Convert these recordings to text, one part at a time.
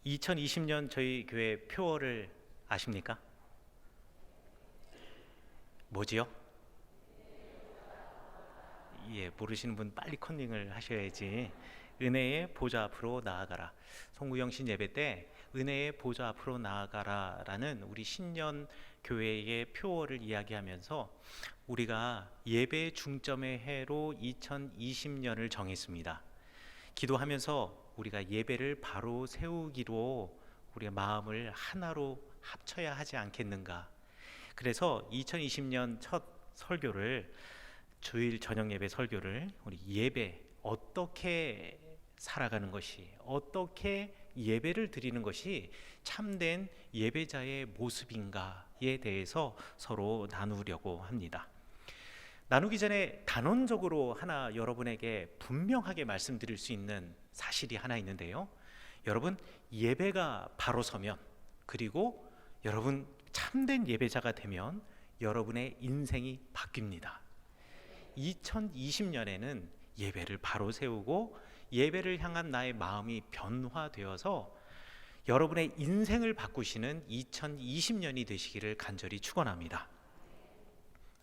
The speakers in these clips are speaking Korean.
2020년 저희 교회 표어를 아십니까? 뭐지요? 예, 모르시는 분 빨리 컨닝을 하셔야지. 은혜의 보좌 앞으로 나아가라. 송구영신 예배 때 은혜의 보좌 앞으로 나아가라라는 우리 신년 교회의 표어를 이야기하면서 우리가 예배 중점의 해로 2020년을 정했습니다. 기도하면서 우리가 예배를 바로 세우기로 우리의 마음을 하나로 합쳐야 하지 않겠는가. 그래서 2020년 첫 설교를, 주일 저녁 예배 설교를, 우리 예배 어떻게 살아가는 것이, 어떻게 예배를 드리는 것이 참된 예배자의 모습인가에 대해서 서로 나누려고 합니다. 나누기 전에 단언적으로 하나 여러분에게 분명하게 말씀드릴 수 있는 사실이 하나 있는데요. 여러분, 예배가 바로 서면, 그리고 여러분 참된 예배자가 되면 여러분의 인생이 바뀝니다. 2020년에는 예배를 바로 세우고 예배를 향한 나의 마음이 변화되어서 여러분의 인생을 바꾸시는 2020년이 되시기를 간절히 축원합니다.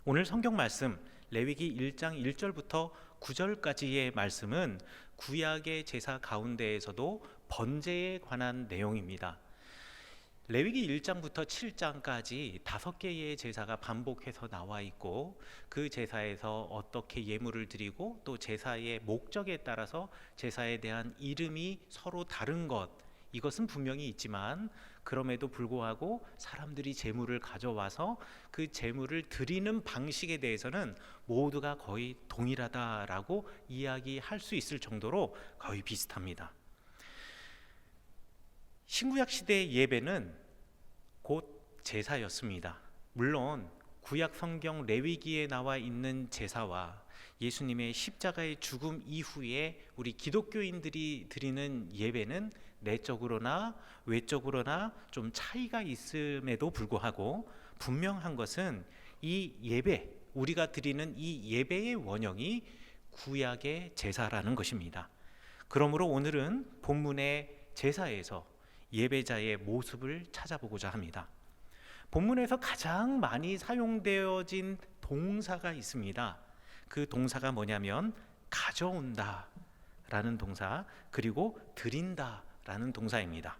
오늘 성경 말씀 레위기 1장 1절부터 9절까지의 말씀은 구약의 제사 가운데에서도 번제에 관한 내용입니다. 레위기 1장부터 7장까지 5개의 제사가 반복해서 나와 있고, 그 제사에서 어떻게 예물을 드리고 또 제사의 목적에 따라서 제사에 대한 이름이 서로 다른 것, 이것은 분명히 있지만 그럼에도 불구하고 사람들이 제물을 가져와서 그 제물을 드리는 방식에 대해서는 모두가 거의 동일하다라고 이야기할 수 있을 정도로 거의 비슷합니다. 신구약 시대의 예배는 곧 제사였습니다. 물론 구약 성경 레위기에 나와 있는 제사와 예수님의 십자가의 죽음 이후에 우리 기독교인들이 드리는 예배는 내적으로나 외적으로나 좀 차이가 있음에도 불구하고 분명한 것은 이 예배, 우리가 드리는 이 예배의 원형이 구약의 제사라는 것입니다. 그러므로 오늘은 본문의 제사에서 예배자의 모습을 찾아보고자 합니다. 본문에서 가장 많이 사용되어진 동사가 있습니다. 그 동사가 뭐냐면 가져온다 라는 동사, 그리고 드린다 라는 동사입니다.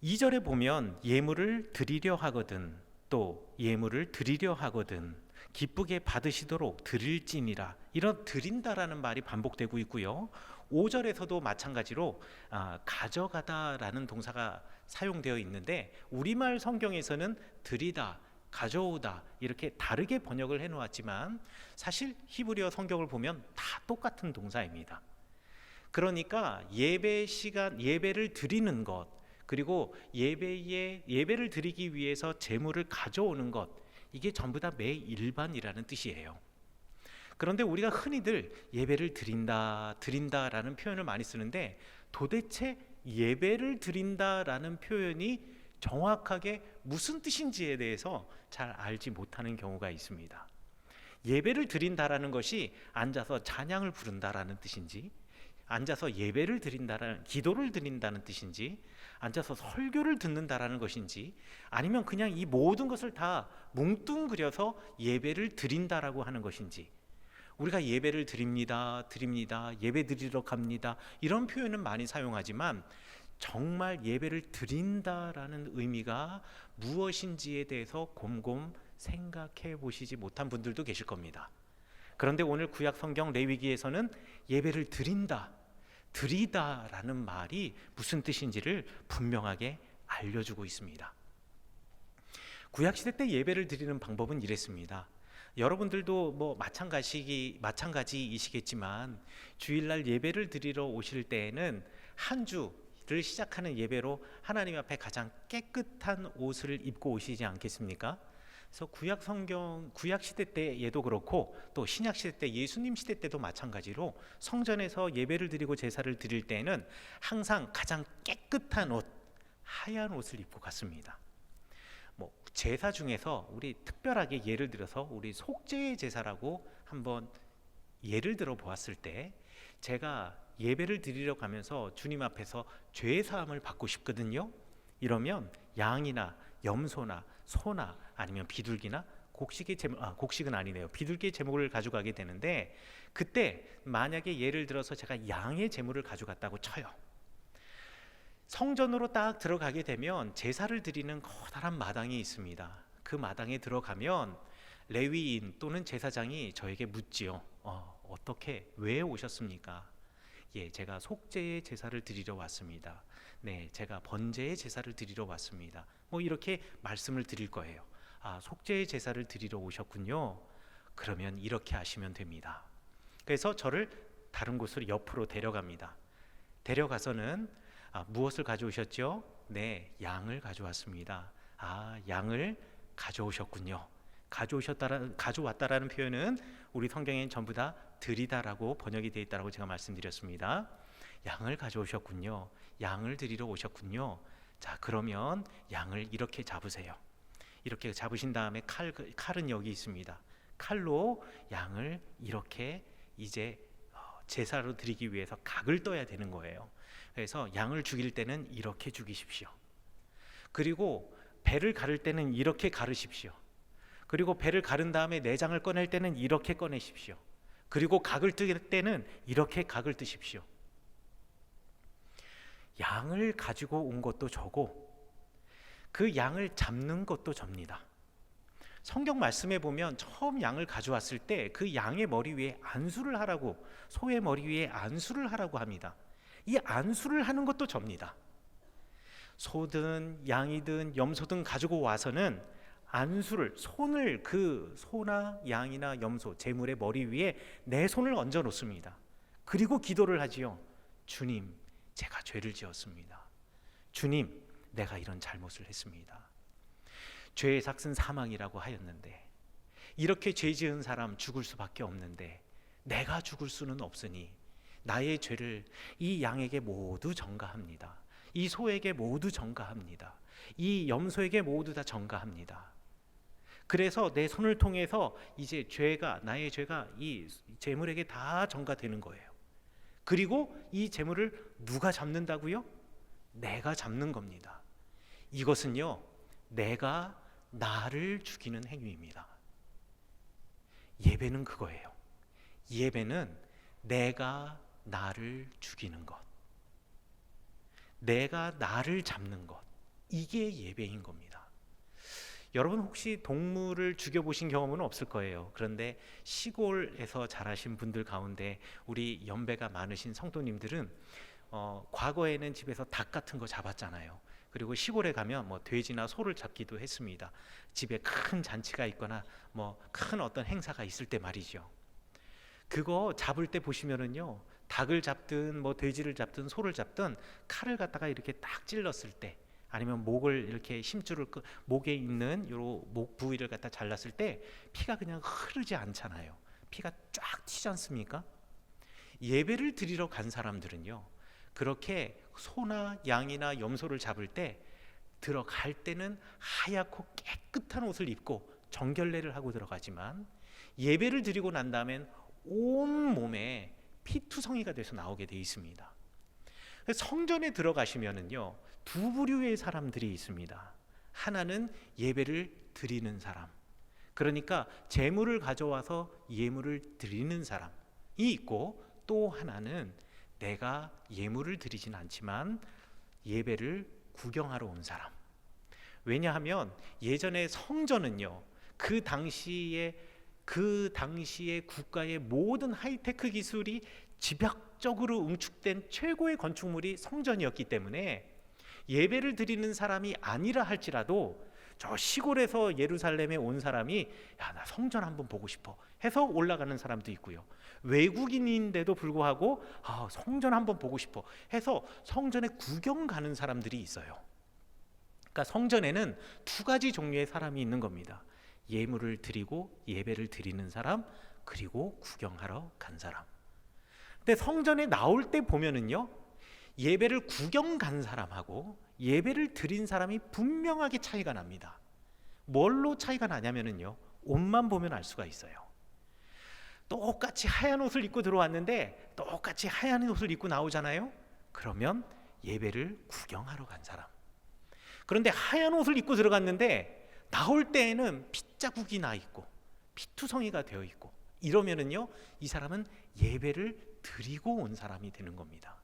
2절에 보면 예물을 드리려 하거든, 또 예물을 드리려 하거든, 기쁘게 받으시도록 드릴지니라, 이런 드린다라는 말이 반복되고 있고요. 5절에서도 마찬가지로 가져가다라는 동사가 사용되어 있는데 우리말 성경에서는 드리다, 가져오다 이렇게 다르게 번역을 해놓았지만 사실 히브리어 성경을 보면 다 똑같은 동사입니다. 그러니까 예배 시간, 예배를 드리는 것, 그리고 예배를 드리기 위해서 제물을 가져오는 것, 이게 전부 다 매일반이라는 뜻이에요. 그런데 우리가 흔히들 예배를 드린다라는 표현을 많이 쓰는데 도대체 예배를 드린다라는 표현이 정확하게 무슨 뜻인지에 대해서 잘 알지 못하는 경우가 있습니다. 예배를 드린다라는 것이 앉아서 찬양을 부른다라는 뜻인지, 앉아서 예배를 드린다라는, 기도를 드린다는 뜻인지, 앉아서 설교를 듣는다라는 것인지, 아니면 그냥 이 모든 것을 다 뭉뚱그려서 예배를 드린다라고 하는 것인지, 우리가 예배를 드립니다, 예배 드리러 갑니다, 이런 표현은 많이 사용하지만 정말 예배를 드린다라는 의미가 무엇인지에 대해서 곰곰 생각해 보시지 못한 분들도 계실 겁니다. 그런데 오늘 구약 성경 레위기에서는 예배를 드리다라는 말이 무슨 뜻인지를 분명하게 알려주고 있습니다. 구약 시대 때 예배를 드리는 방법은 이랬습니다. 여러분들도 마찬가지이시겠지만 주일날 예배를 드리러 오실 때에는 한 주를 시작하는 예배로 하나님 앞에 가장 깨끗한 옷을 입고 오시지 않겠습니까? 그래서 구약 시대 때에도 그렇고 또 신약 시대 때, 예수님 시대 때도 마찬가지로 성전에서 예배를 드리고 제사를 드릴 때에는 항상 가장 깨끗한 옷, 하얀 옷을 입고 갔습니다. 제사 중에서 우리 특별하게 예를 들어서 우리 속죄의 제사라고 한번 예를 들어 보았을 때, 제가 예배를 드리러 가면서 주님 앞에서 죄 사함을 받고 싶거든요. 이러면 양이나 염소나 소나 아니면 비둘기나 곡식은 아니네요. 비둘기의 제목을 가져가게 되는데, 그때 만약에 예를 들어서 제가 양의 제물을 가져갔다고 쳐요. 성전으로 딱 들어가게 되면 제사를 드리는 커다란 마당이 있습니다. 그 마당에 들어가면 레위인 또는 제사장이 저에게 묻지요. 어떻게, 왜 오셨습니까? 예, 제가 속죄의 제사를 드리러 왔습니다. 네, 제가 번제의 제사를 드리러 왔습니다. 뭐 이렇게 말씀을 드릴 거예요. 속죄의 제사를 드리러 오셨군요. 그러면 이렇게 하시면 됩니다. 그래서 저를 다른 곳으로 옆으로 데려갑니다. 데려가서는 무엇을 가져오셨죠? 네, 양을 가져왔습니다. 양을 가져오셨군요. 가져왔다라는 표현은 우리 성경엔 전부 다 드리다라고 번역이 되어 있다라고 제가 말씀드렸습니다. 양을 가져오셨군요. 양을 드리러 오셨군요. 자, 그러면 양을 이렇게 잡으세요. 이렇게 잡으신 다음에 칼은 여기 있습니다. 칼로 양을 이렇게 이제 제사로 드리기 위해서 각을 떠야 되는 거예요. 그래서 양을 죽일 때는 이렇게 죽이십시오. 그리고 배를 가를 때는 이렇게 가르십시오. 그리고 배를 가른 다음에 내장을 꺼낼 때는 이렇게 꺼내십시오. 그리고 각을 뜰 때는 이렇게 각을 뜨십시오. 양을 가지고 온 것도 저고 그 양을 잡는 것도 접니다. 성경 말씀에 보면 처음 양을 가져왔을 때 그 양의 머리 위에 안수를 하라고, 소의 머리 위에 안수를 하라고 합니다. 이 안수를 하는 것도 접니다. 소든 양이든 염소든 가지고 와서는 안수를, 손을 그 소나 양이나 염소 제물의 머리 위에 내 손을 얹어 놓습니다. 그리고 기도를 하지요. 주님, 제가 죄를 지었습니다. 주님, 내가 이런 잘못을 했습니다. 죄의 삭은 사망이라고 하였는데 이렇게 죄 지은 사람 죽을 수밖에 없는데 내가 죽을 수는 없으니 나의 죄를 이 양에게 모두 전가합니다. 이 소에게 모두 전가합니다. 이 염소에게 모두 다 전가합니다. 그래서 내 손을 통해서 이제 나의 죄가 이 제물에게 다 전가되는 거예요. 그리고 이 제물을 누가 잡는다고요? 내가 잡는 겁니다. 이것은요, 내가 나를 죽이는 행위입니다. 예배는 그거예요. 예배는 내가 나를 죽이는 것, 내가 나를 잡는 것, 이게 예배인 겁니다. 여러분 혹시 동물을 죽여보신 경험은 없을 거예요. 그런데 시골에서 자라신 분들 가운데 우리 연배가 많으신 성도님들은 과거에는 집에서 닭 같은 거 잡았잖아요. 그리고 시골에 가면 뭐 돼지나 소를 잡기도 했습니다. 집에 큰 잔치가 있거나 뭐 큰 어떤 행사가 있을 때 말이죠. 그거 잡을 때 보시면은요, 닭을 잡든 뭐 돼지를 잡든 소를 잡든 칼을 갖다가 이렇게 딱 찔렀을 때, 아니면 목을 이렇게 심줄을 목에 있는 요 목 부위를 갖다 잘랐을 때 피가 그냥 흐르지 않잖아요. 피가 쫙 튀지 않습니까? 예배를 드리러 간 사람들은요, 그렇게 소나 양이나 염소를 잡을 때 들어갈 때는 하얗고 깨끗한 옷을 입고 정결례를 하고 들어가지만 예배를 드리고 난 다음엔 온 몸에 피투성이가 돼서 나오게 돼 있습니다. 성전에 들어가시면은요, 두 부류의 사람들이 있습니다. 하나는 예배를 드리는 사람, 그러니까 제물을 가져와서 예물을 드리는 사람이 있고, 또 하나는 내가 예물을 드리진 않지만 예배를 구경하러 온 사람. 왜냐하면 예전에 성전은요, 그 당시에 국가의 모든 하이테크 기술이 집약적으로 응축된 최고의 건축물이 성전이었기 때문에 예배를 드리는 사람이 아니라 할지라도 저 시골에서 예루살렘에 온 사람이 나 성전 한번 보고 싶어 해서 올라가는 사람도 있고요. 외국인인데도 불구하고 성전 한번 보고 싶어 해서 성전에 구경 가는 사람들이 있어요. 그러니까 성전에는 두 가지 종류의 사람이 있는 겁니다. 예물을 드리고 예배를 드리는 사람, 그리고 구경하러 간 사람. 근데 성전에 나올 때 보면은요, 예배를 구경 간 사람하고 예배를 드린 사람이 분명하게 차이가 납니다. 뭘로 차이가 나냐면은요, 옷만 보면 알 수가 있어요. 똑같이 하얀 옷을 입고 들어왔는데 똑같이 하얀 옷을 입고 나오잖아요. 그러면 예배를 구경하러 간 사람. 그런데 하얀 옷을 입고 들어갔는데 나올 때에는 핏자국이 나 있고 피투성이가 되어 있고 이러면은요, 이 사람은 예배를 드리고 온 사람이 되는 겁니다.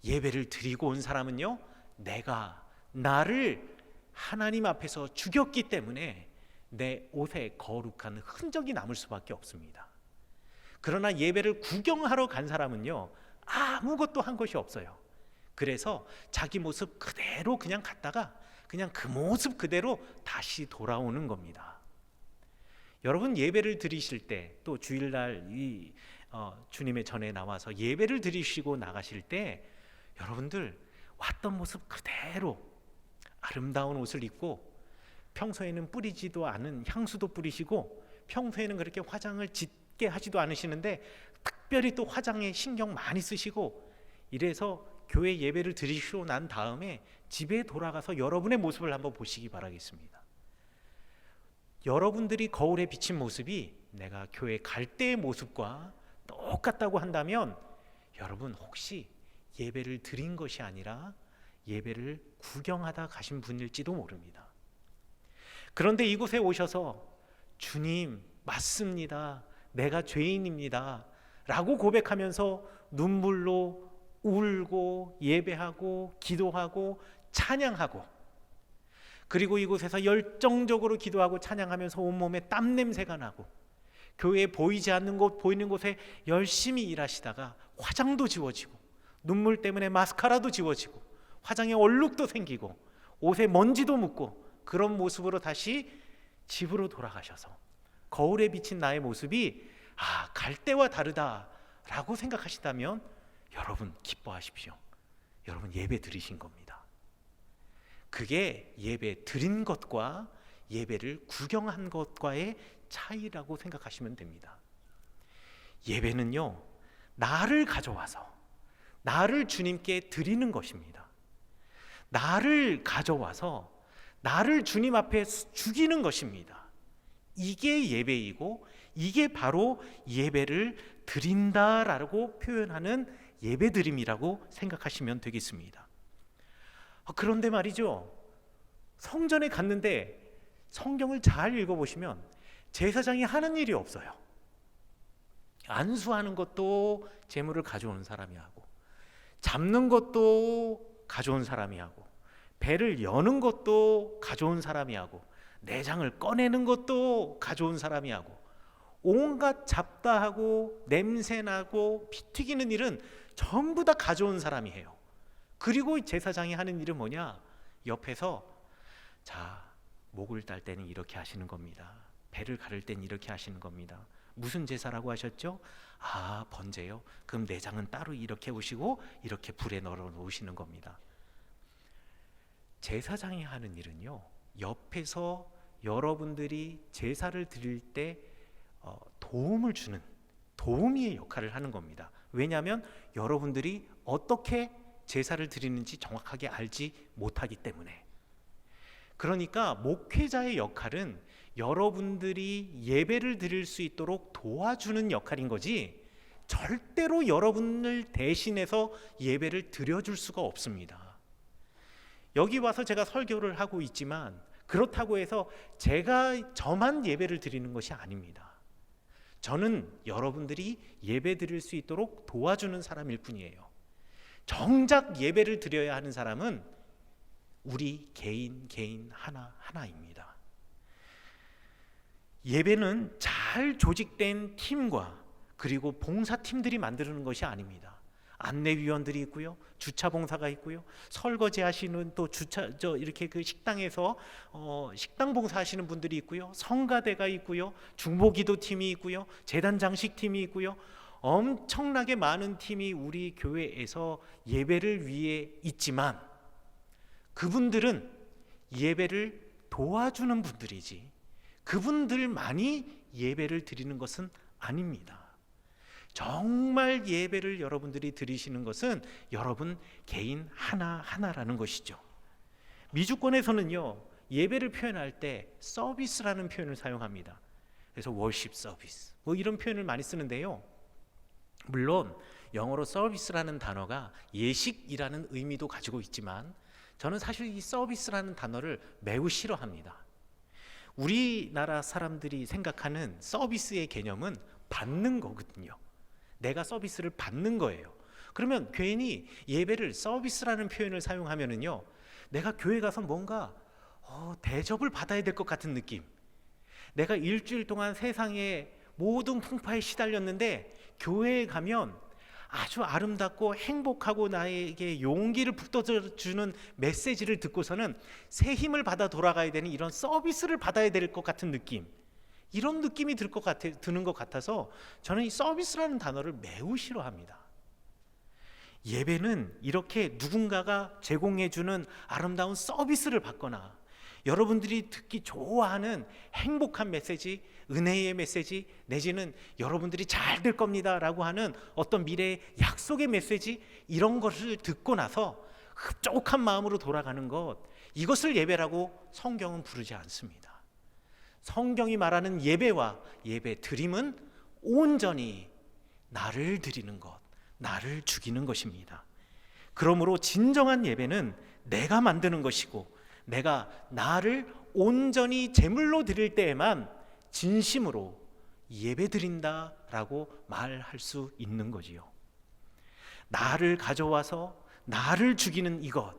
예배를 드리고 온 사람은요, 내가 나를 하나님 앞에서 죽였기 때문에 내 옷에 거룩한 흔적이 남을 수밖에 없습니다. 그러나 예배를 구경하러 간 사람은요, 아무것도 한 것이 없어요. 그래서 자기 모습 그대로 그냥 갔다가 그냥 그 모습 그대로 다시 돌아오는 겁니다. 여러분, 예배를 드리실 때, 또 주일날 주님의 전에 나와서 예배를 드리시고 나가실 때 여러분들 왔던 모습 그대로 아름다운 옷을 입고, 평소에는 뿌리지도 않은 향수도 뿌리시고, 평소에는 그렇게 화장을 짙게 하지도 않으시는데 특별히 또 화장에 신경 많이 쓰시고, 이래서 교회 예배를 드리시고 난 다음에 집에 돌아가서 여러분의 모습을 한번 보시기 바라겠습니다. 여러분들이 거울에 비친 모습이 내가 교회 갈 때의 모습과 똑같다고 한다면 여러분 혹시 예배를 드린 것이 아니라 예배를 구경하다 가신 분일지도 모릅니다. 그런데 이곳에 오셔서 주님 맞습니다, 내가 죄인입니다 라고 고백하면서 눈물로 울고 예배하고 기도하고 찬양하고, 그리고 이곳에서 열정적으로 기도하고 찬양하면서 온몸에 땀 냄새가 나고, 교회에 보이지 않는 곳 보이는 곳에 열심히 일하시다가 화장도 지워지고, 눈물 때문에 마스카라도 지워지고, 화장에 얼룩도 생기고, 옷에 먼지도 묻고, 그런 모습으로 다시 집으로 돌아가셔서 거울에 비친 나의 모습이 갈 때와 다르다라고 생각하신다면 여러분 기뻐하십시오. 여러분 예배 드리신 겁니다. 그게 예배 드린 것과 예배를 구경한 것과의 차이라고 생각하시면 됩니다. 예배는요, 나를 가져와서 나를 주님께 드리는 것입니다. 나를 가져와서 나를 주님 앞에 죽이는 것입니다. 이게 예배이고, 이게 바로 예배를 드린다라고 표현하는 예배드림이라고 생각하시면 되겠습니다. 그런데 말이죠, 성전에 갔는데 성경을 잘 읽어보시면 제사장이 하는 일이 없어요. 안수하는 것도 제물을 가져오는 사람이 하고, 잡는 것도 가져온 사람이 하고, 배를 여는 것도 가져온 사람이 하고, 내장을 꺼내는 것도 가져온 사람이 하고, 온갖 잡다하고 냄새나고 피 튀기는 일은 전부 다 가져온 사람이 해요. 그리고 제사장이 하는 일은 뭐냐? 옆에서 자, 목을 딸 때는 이렇게 하시는 겁니다. 배를 가를 때는 이렇게 하시는 겁니다. 무슨 제사라고 하셨죠? 번제요. 그럼 내장은 따로 이렇게 오시고 이렇게 불에 널어 놓으시는 겁니다. 제사장이 하는 일은요, 옆에서 여러분들이 제사를 드릴 때 도움을 주는 도우미의 역할을 하는 겁니다. 왜냐하면 여러분들이 어떻게 제사를 드리는지 정확하게 알지 못하기 때문에. 그러니까 목회자의 역할은 여러분들이 예배를 드릴 수 있도록 도와주는 역할인 거지, 절대로 여러분을 대신해서 예배를 드려줄 수가 없습니다. 여기 와서 제가 설교를 하고 있지만 그렇다고 해서 제가 저만 예배를 드리는 것이 아닙니다. 저는 여러분들이 예배 드릴 수 있도록 도와주는 사람일 뿐이에요. 정작 예배를 드려야 하는 사람은 우리 개인 하나입니다. 예배는 잘 조직된 팀과 그리고 봉사팀들이 만드는 것이 아닙니다. 안내위원들이 있고요, 주차봉사가 있고요, 설거지 하시는 또 이렇게 그 식당에서 식당 봉사하시는 분들이 있고요, 성가대가 있고요, 중보기도 팀이 있고요, 재단 장식팀이 있고요, 엄청나게 많은 팀이 우리 교회에서 예배를 위해 있지만 그분들은 예배를 도와주는 분들이지 그분들만이 예배를 드리는 것은 아닙니다. 정말 예배를 여러분들이 드리시는 것은 여러분 개인 하나라는 것이죠. 미주권에서는요, 예배를 표현할 때 서비스라는 표현을 사용합니다. 그래서 월십 서비스, 뭐 이런 표현을 많이 쓰는데요. 물론 영어로 서비스라는 단어가 예식이라는 의미도 가지고 있지만 저는 사실 이 서비스라는 단어를 매우 싫어합니다. 우리나라 사람들이 생각하는 서비스의 개념은 받는 거거든요. 내가 서비스를 받는 거예요. 그러면 괜히 예배를 서비스라는 표현을 사용하면은요, 내가 교회 가서 뭔가 대접을 받아야 될 것 같은 느낌. 내가 일주일 동안 세상의 모든 풍파에 시달렸는데 교회에 가면 아주 아름답고 행복하고 나에게 용기를 북돋아주는 메시지를 듣고서는 새 힘을 받아 돌아가야 되는 이런 서비스를 받아야 될 것 같은 느낌, 이런 느낌이 드는 것 같아서 저는 이 서비스라는 단어를 매우 싫어합니다. 예배는 이렇게 누군가가 제공해주는 아름다운 서비스를 받거나 여러분들이 듣기 좋아하는 행복한 메시지, 은혜의 메시지, 내지는 여러분들이 잘 될 겁니다 라고 하는 어떤 미래의 약속의 메시지, 이런 것을 듣고 나서 흡족한 마음으로 돌아가는 것, 이것을 예배라고 성경은 부르지 않습니다. 성경이 말하는 예배와 예배 드림은 온전히 나를 드리는 것, 나를 죽이는 것입니다. 그러므로 진정한 예배는 내가 만드는 것이고, 내가 나를 온전히 제물로 드릴 때에만 진심으로 예배 드린다라고 말할 수 있는 거지요. 나를 가져와서 나를 죽이는 이것,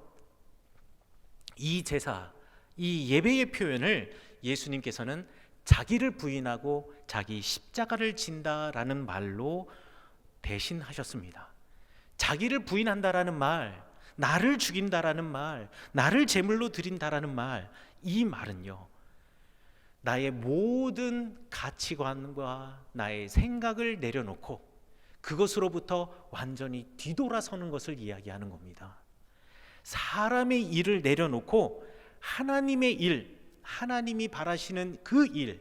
이 제사, 이 예배의 표현을 예수님께서는 자기를 부인하고 자기 십자가를 진다라는 말로 대신하셨습니다. 자기를 부인한다라는 말, 나를 죽인다라는 말, 나를 제물로 드린다라는 말, 이 말은요, 나의 모든 가치관과 나의 생각을 내려놓고 그것으로부터 완전히 뒤돌아서는 것을 이야기하는 겁니다. 사람의 일을 내려놓고 하나님의 일, 하나님이 바라시는 그 일,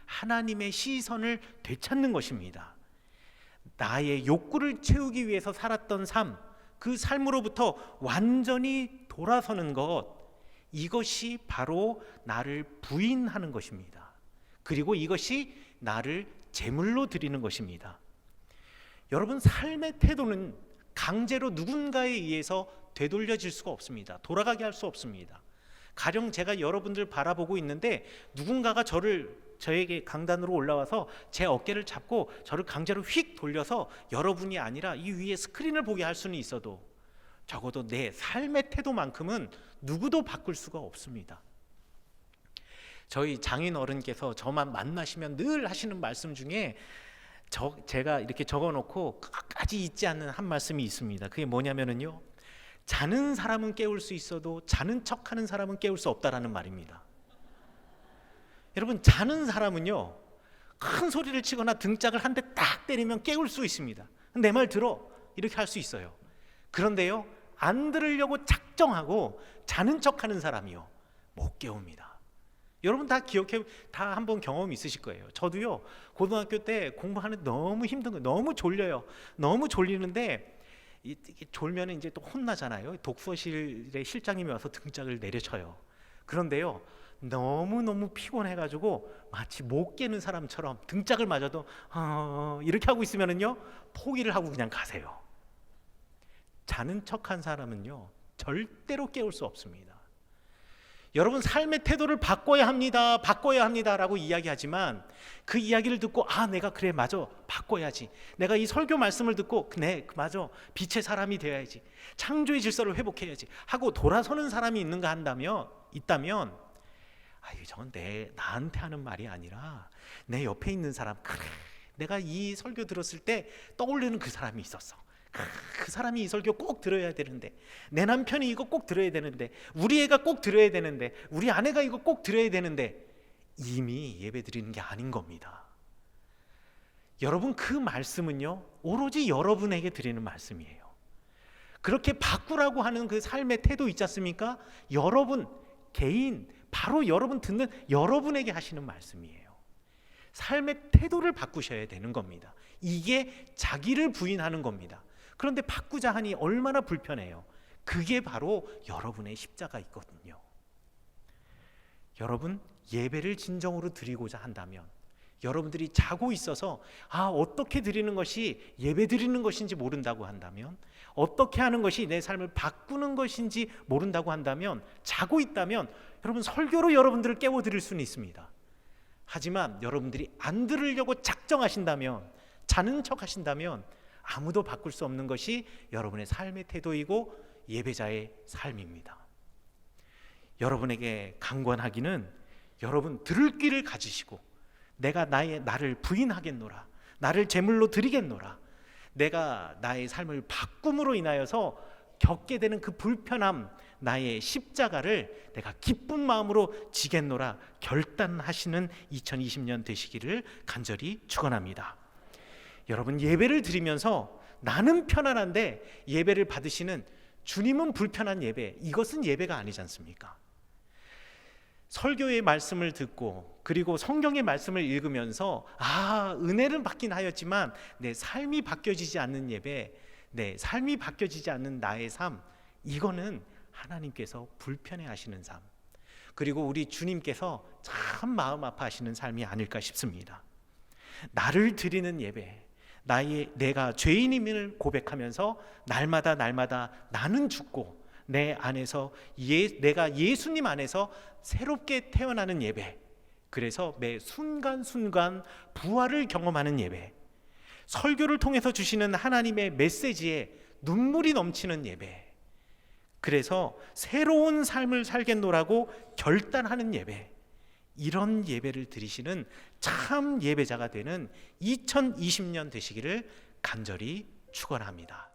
하나님의 시선을 되찾는 것입니다. 나의 욕구를 채우기 위해서 살았던 삶, 그 삶으로부터 완전히 돌아서는 것, 이것이 바로 나를 부인하는 것입니다. 그리고 이것이 나를 제물로 드리는 것입니다. 여러분, 삶의 태도는 강제로 누군가에 의해서 되돌려질 수가 없습니다. 돌아가게 할 수 없습니다. 가령 제가 여러분들 바라보고 있는데 누군가가 저에게 강단으로 올라와서 제 어깨를 잡고 저를 강제로 휙 돌려서 여러분이 아니라 이 위에 스크린을 보게 할 수는 있어도 적어도 내 삶의 태도만큼은 누구도 바꿀 수가 없습니다. 저희 장인 어른께서 저만 만나시면 늘 하시는 말씀 중에 제가 이렇게 적어놓고 끝까지 잊지 않는 한 말씀이 있습니다. 그게 뭐냐면요, 자는 사람은 깨울 수 있어도 자는 척하는 사람은 깨울 수 없다라는 말입니다. 여러분, 자는 사람은요, 큰 소리를 치거나 등짝을 한 대 딱 때리면 깨울 수 있습니다. 내 말 들어, 이렇게 할 수 있어요. 그런데요, 안 들으려고 작정하고 자는 척하는 사람이요, 못 깨웁니다. 여러분 다 한번 경험 있으실 거예요. 저도요, 고등학교 때 공부하는 너무 힘든 거, 너무 졸려요. 너무 졸리는데 졸면 이제 또 혼나잖아요. 독서실에 실장님이 와서 등짝을 내려쳐요. 그런데요, 너무 피곤해가지고 마치 못 깨는 사람처럼 등짝을 맞아도 이렇게 하고 있으면은요, 포기를 하고 그냥 가세요. 자는 척한 사람은요, 절대로 깨울 수 없습니다. 여러분, 삶의 태도를 바꿔야 합니다 라고 이야기하지만 그 이야기를 듣고 내가 그래 맞아 바꿔야지, 내가 이 설교 말씀을 듣고 네 맞아 빛의 사람이 되어야지, 창조의 질서를 회복해야지 하고 돌아서는 사람이 있다면 저건 나한테 하는 말이 아니라 내 옆에 있는 사람, 그래 내가 이 설교 들었을 때 떠올리는 그 사람이 있었어, 그 사람이 이 설교 꼭 들어야 되는데, 내 남편이 이거 꼭 들어야 되는데, 우리 애가 꼭 들어야 되는데, 우리 아내가 이거 꼭 들어야 되는데, 이미 예배 드리는 게 아닌 겁니다. 여러분, 그 말씀은요, 오로지 여러분에게 드리는 말씀이에요. 그렇게 바꾸라고 하는 그 삶의 태도 있지 않습니까? 여러분 개인, 바로 여러분 듣는 여러분에게 하시는 말씀이에요. 삶의 태도를 바꾸셔야 되는 겁니다. 이게 자기를 부인하는 겁니다. 그런데 바꾸자 하니 얼마나 불편해요. 그게 바로 여러분의 십자가 있거든요. 여러분, 예배를 진정으로 드리고자 한다면 여러분들이 자고 있어서 어떻게 드리는 것이 예배 드리는 것인지 모른다고 한다면, 어떻게 하는 것이 내 삶을 바꾸는 것인지 모른다고 한다면, 자고 있다면 여러분 설교로 여러분들을 깨워드릴 수는 있습니다. 하지만 여러분들이 안 들으려고 작정하신다면, 자는 척 하신다면 아무도 바꿀 수 없는 것이 여러분의 삶의 태도이고 예배자의 삶입니다. 여러분에게 강권하기는 여러분 들을 귀를 가지시고, 내가 나를 부인하겠노라, 나를 제물로 드리겠노라, 내가 나의 삶을 바꿈으로 인하여서 겪게 되는 그 불편함, 나의 십자가를 내가 기쁜 마음으로 지겠노라 결단하시는 2020년 되시기를 간절히 축원합니다. 여러분, 예배를 드리면서 나는 편안한데 예배를 받으시는 주님은 불편한 예배, 이것은 예배가 아니지 않습니까? 설교의 말씀을 듣고 그리고 성경의 말씀을 읽으면서 은혜를 받긴 하였지만 내 삶이 바뀌어지지 않는 예배, 내 삶이 바뀌어지지 않는 나의 삶, 이거는 하나님께서 불편해 하시는 삶, 그리고 우리 주님께서 참 마음 아파하시는 삶이 아닐까 싶습니다. 나를 드리는 예배, 내가 죄인임을 고백하면서 날마다 나는 죽고 내 안에서 내가 예수님 안에서 새롭게 태어나는 예배, 그래서 매 순간순간 부활을 경험하는 예배, 설교를 통해서 주시는 하나님의 메시지에 눈물이 넘치는 예배, 그래서 새로운 삶을 살겠노라고 결단하는 예배, 이런 예배를 드리시는 참 예배자가 되는 2020년 되시기를 간절히 축원합니다.